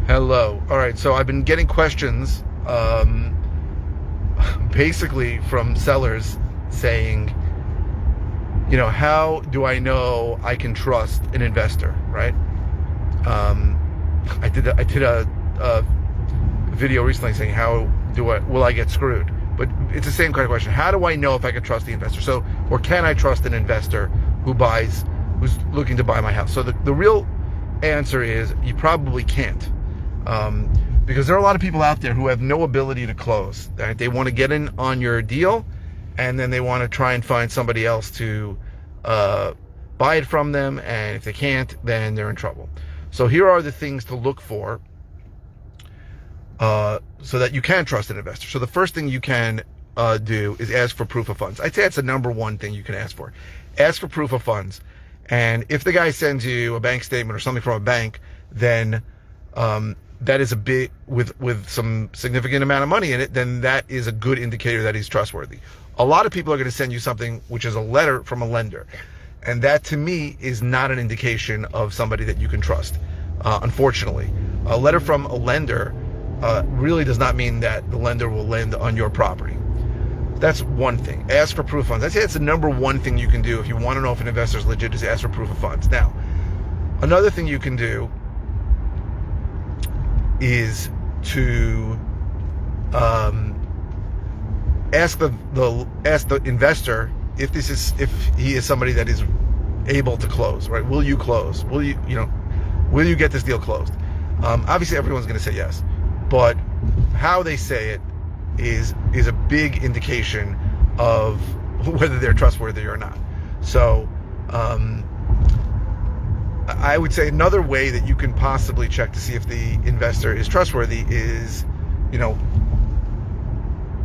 Hello. All right, so I've been getting questions basically from sellers saying, how do I know I can trust an investor, right? I did a video recently saying will I get screwed? But it's the same kind of question. How do I know if I can trust the investor? Or can I trust an investor who's looking to buy my house? So the real answer is you probably can't. Because there are a lot of people out there who have no ability to close. Right? They want to get in on your deal, and then they want to try and find somebody else to buy it from them, and if they can't, then they're in trouble. So here are the things to look for so that you can trust an investor. So the first thing you can do is ask for proof of funds. I'd say that's the number one thing you can ask for. Ask for proof of funds. And if the guy sends you a bank statement or something from a bank, then that is a big, with some significant amount of money in it, then that is a good indicator that he's trustworthy. A lot of people are going to send you something which is a letter from a lender. And that, to me, is not an indication of somebody that you can trust, unfortunately. A letter from a lender really does not mean that the lender will lend on your property. That's one thing. Ask for proof of funds. I'd say that's the number one thing you can do if you want to know if an investor is legit, is ask for proof of funds. Now, another thing you can do is to ask the investor if he is somebody that is able to close, right? Will you close? Will you get this deal closed? Obviously everyone's going to say yes, but how they say it is a big indication of whether they're trustworthy or not. So I would say another way that you can possibly check to see if the investor is trustworthy is,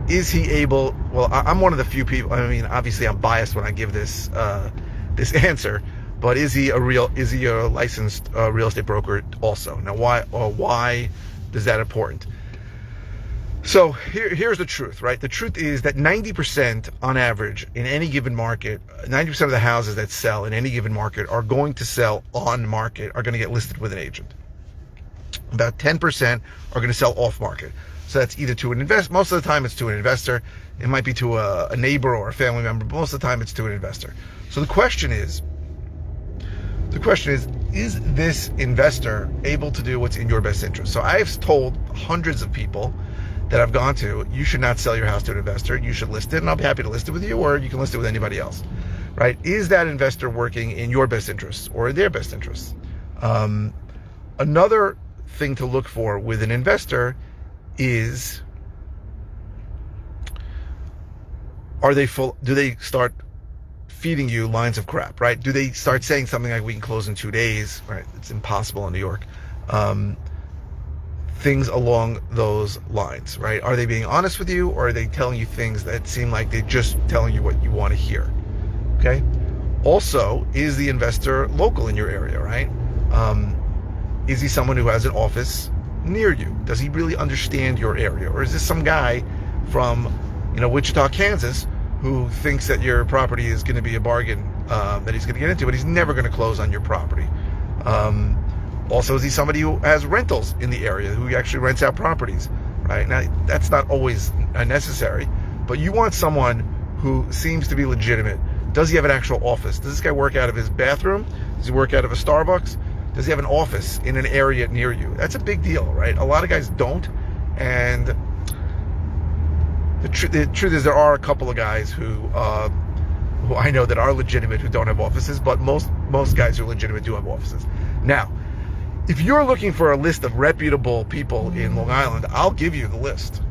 is he able? Well, I'm one of the few people. I mean, obviously, I'm biased when I give this answer, but is he a licensed real estate broker also? Now, why is that important? So here's the truth, right? The truth is that 90% on average in any given market, 90% of the houses that sell in any given market are going to sell on market, are going to get listed with an agent. About 10% are going to sell off market. So that's either to an investor. Most of the time it's to an investor. It might be to a neighbor or a family member, but most of the time it's to an investor. So the question is this investor able to do what's in your best interest? So I've told hundreds of people that I've gone to, you should not sell your house to an investor. You should list it, and I'll be happy to list it with you, or you can list it with anybody else, right? Is that investor working in your best interests or in their best interests? Another thing to look for with an investor is, do they start feeding you lines of crap, right? Do they start saying something like, we can close in 2 days, right? It's impossible in New York. Things along those lines, right? Are they being honest with you, or are they telling you things that seem like they're just telling you what you want to hear? Okay. Also, is the investor local in your area, right? Is he someone who has an office near you? Does he really understand your area? Or is this some guy from, Wichita, Kansas, who thinks that your property is going to be a bargain that he's going to get into, but he's never going to close on your property? Also, is he somebody who has rentals in the area, who actually rents out properties, right? Now, that's not always necessary, but you want someone who seems to be legitimate. Does he have an actual office? Does this guy work out of his bathroom? Does he work out of a Starbucks? Does he have an office in an area near you? That's a big deal, right? A lot of guys don't, and the truth is there are a couple of guys who I know that are legitimate who don't have offices, but most guys who are legitimate do have offices. Now, if you're looking for a list of reputable people in Long Island, I'll give you the list.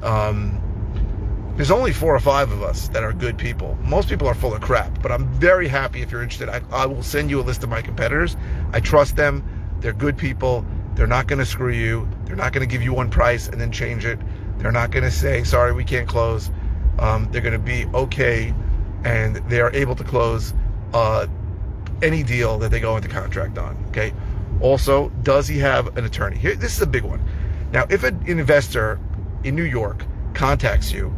There's only 4 or 5 of us that are good people. Most people are full of crap, but I'm very happy if you're interested. I will send you a list of my competitors. I trust them. They're good people. They're not going to screw you. They're not going to give you one price and then change it. They're not going to say, sorry, we can't close. They're going to be okay, and they are able to close any deal that they go into contract on, okay? Also, does he have an attorney? Here, this is a big one. Now, if an investor in New York contacts you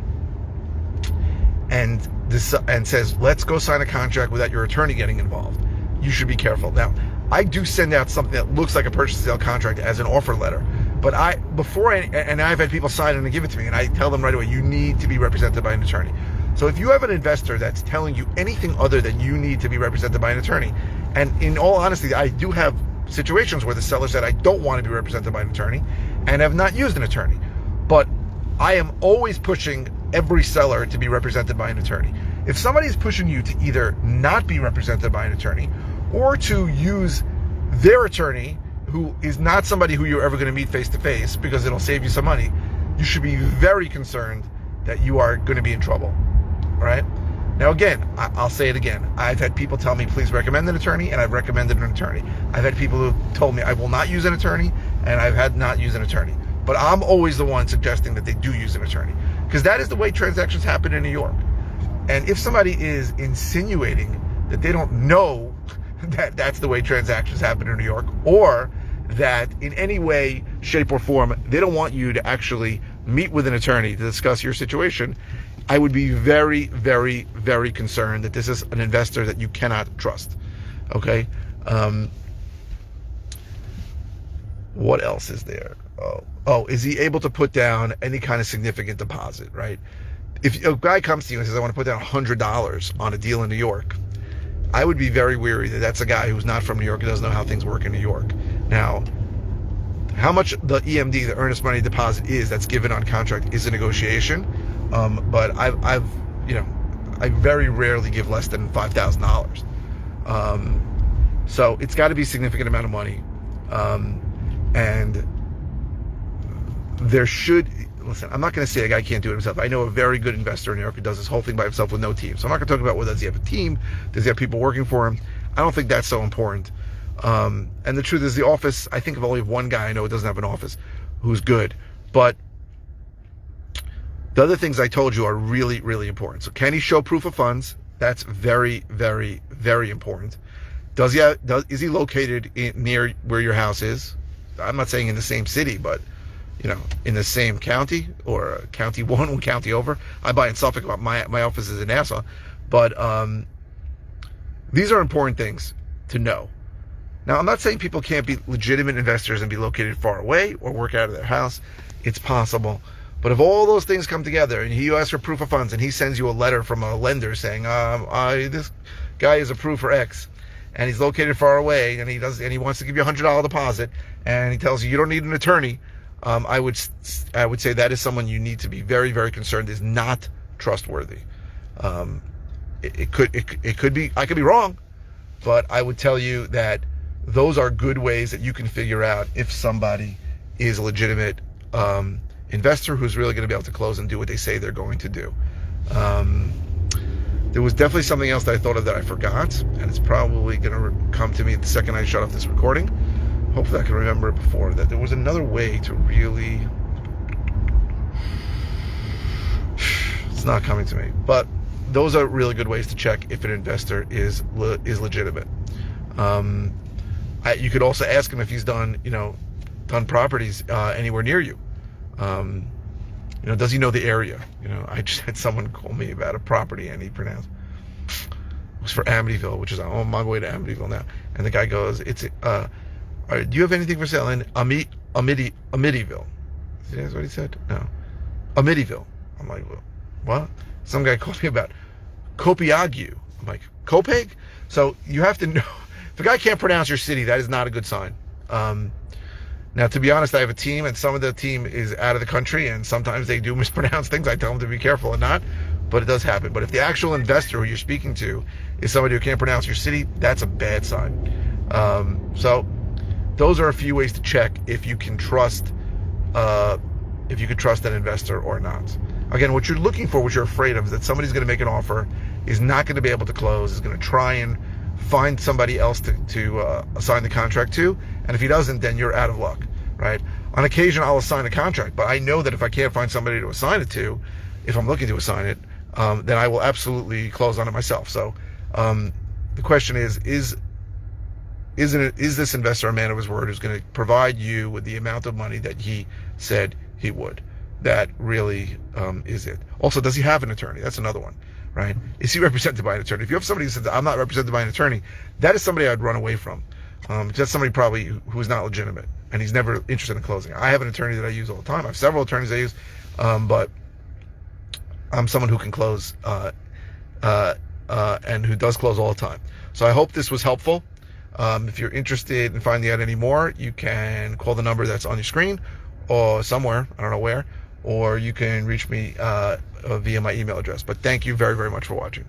and says, let's go sign a contract without your attorney getting involved, you should be careful. Now, I do send out something that looks like a purchase and sale contract as an offer letter, But and I've had people sign it and give it to me, and I tell them right away, you need to be represented by an attorney. So if you have an investor that's telling you anything other than you need to be represented by an attorney, and in all honesty, I do have situations where the seller said I don't want to be represented by an attorney and have not used an attorney. But I am always pushing every seller to be represented by an attorney. If somebody is pushing you to either not be represented by an attorney or to use their attorney, who is not somebody who you're ever going to meet face to face because it'll save you some money, you should be very concerned that you are going to be in trouble. All right? Now, again, I'll say it again. I've had people tell me, please recommend an attorney, and I've recommended an attorney. I've had people who told me I will not use an attorney, and I've had not use an attorney. But I'm always the one suggesting that they do use an attorney, because that is the way transactions happen in New York. And if somebody is insinuating that they don't know that that's the way transactions happen in New York, or that in any way, shape, or form, they don't want you to actually meet with an attorney to discuss your situation, I would be very, very, very concerned that this is an investor that you cannot trust. Okay? What else is there? Oh, is he able to put down any kind of significant deposit, right? If a guy comes to you and says, I want to put down $100 on a deal in New York, I would be very weary that that's a guy who's not from New York and doesn't know how things work in New York. Now, how much the EMD, the earnest money deposit, is that's given on contract is a negotiation. But I very rarely give less than $5,000. So it's got to be a significant amount of money. And there should, listen, I'm not going to say a guy can't do it himself. I know a very good investor in New York who does this whole thing by himself with no team. So I'm not going to talk about whether does he have a team, does he have people working for him. I don't think that's so important. And the truth is, the office, I think of only one guy I know who doesn't have an office who's good. But the other things I told you are really, really important. So can he show proof of funds? That's very, very, very important. Is he located near where your house is? I'm not saying in the same city, but in the same county, or county one county over. I buy in Suffolk, but my office is in Nassau. But these are important things to know. Now, I'm not saying people can't be legitimate investors and be located far away or work out of their house. It's possible. But if all those things come together and you ask for proof of funds and he sends you a letter from a lender saying, this guy is approved for X, and he's located far away, and he wants to give you a $100 deposit, and he tells you don't need an attorney, I would say that is someone you need to be very, very concerned is not trustworthy. It could be, I could be wrong, but I would tell you that those are good ways that you can figure out if somebody is a legitimate investor who's really going to be able to close and do what they say they're going to do. There was definitely something else that I thought of that I forgot, and it's probably going to come to me the second I shut off this recording. Hopefully I can remember it before that. There was another way to really... It's not coming to me. But those are really good ways to check if an investor is legitimate. You could also ask him if he's done properties anywhere near you. Does he know the area? I just had someone call me about a property, and he pronounced it was for Amityville, which is on my way to Amityville now. And the guy goes, "Do you have anything for sale in Amityville?" That's what he said. No, Amityville. I'm like, what? Some guy called me about Copiague. I'm like, Copeg? So you have to know. If a guy can't pronounce your city, that is not a good sign. Now, to be honest, I have a team, and some of the team is out of the country, and sometimes they do mispronounce things. I tell them to be careful and not, but it does happen. But if the actual investor who you're speaking to is somebody who can't pronounce your city, that's a bad sign. So those are a few ways to check if you can trust that investor or not. Again, what you're looking for, what you're afraid of, is that somebody's going to make an offer, is not going to be able to close, is going to try and find somebody else to assign the contract to, and if he doesn't, then you're out of luck, right? On occasion, I'll assign a contract, but I know that if I can't find somebody to assign it to, if I'm looking to assign it, then I will absolutely close on it myself. So the question is this investor a man of his word who's going to provide you with the amount of money that he said he would? That really is it. Also, does he have an attorney? That's another one, right? Is he represented by an attorney? If you have somebody who says, I'm not represented by an attorney, that is somebody I'd run away from. Just somebody probably who's not legitimate and he's never interested in closing. I have an attorney that I use all the time. I have several attorneys I use, but I'm someone who can close and who does close all the time. So I hope this was helpful. If you're interested in finding out any more, you can call the number that's on your screen or somewhere, I don't know where, or you can reach me via my email address. But thank you very, very much for watching.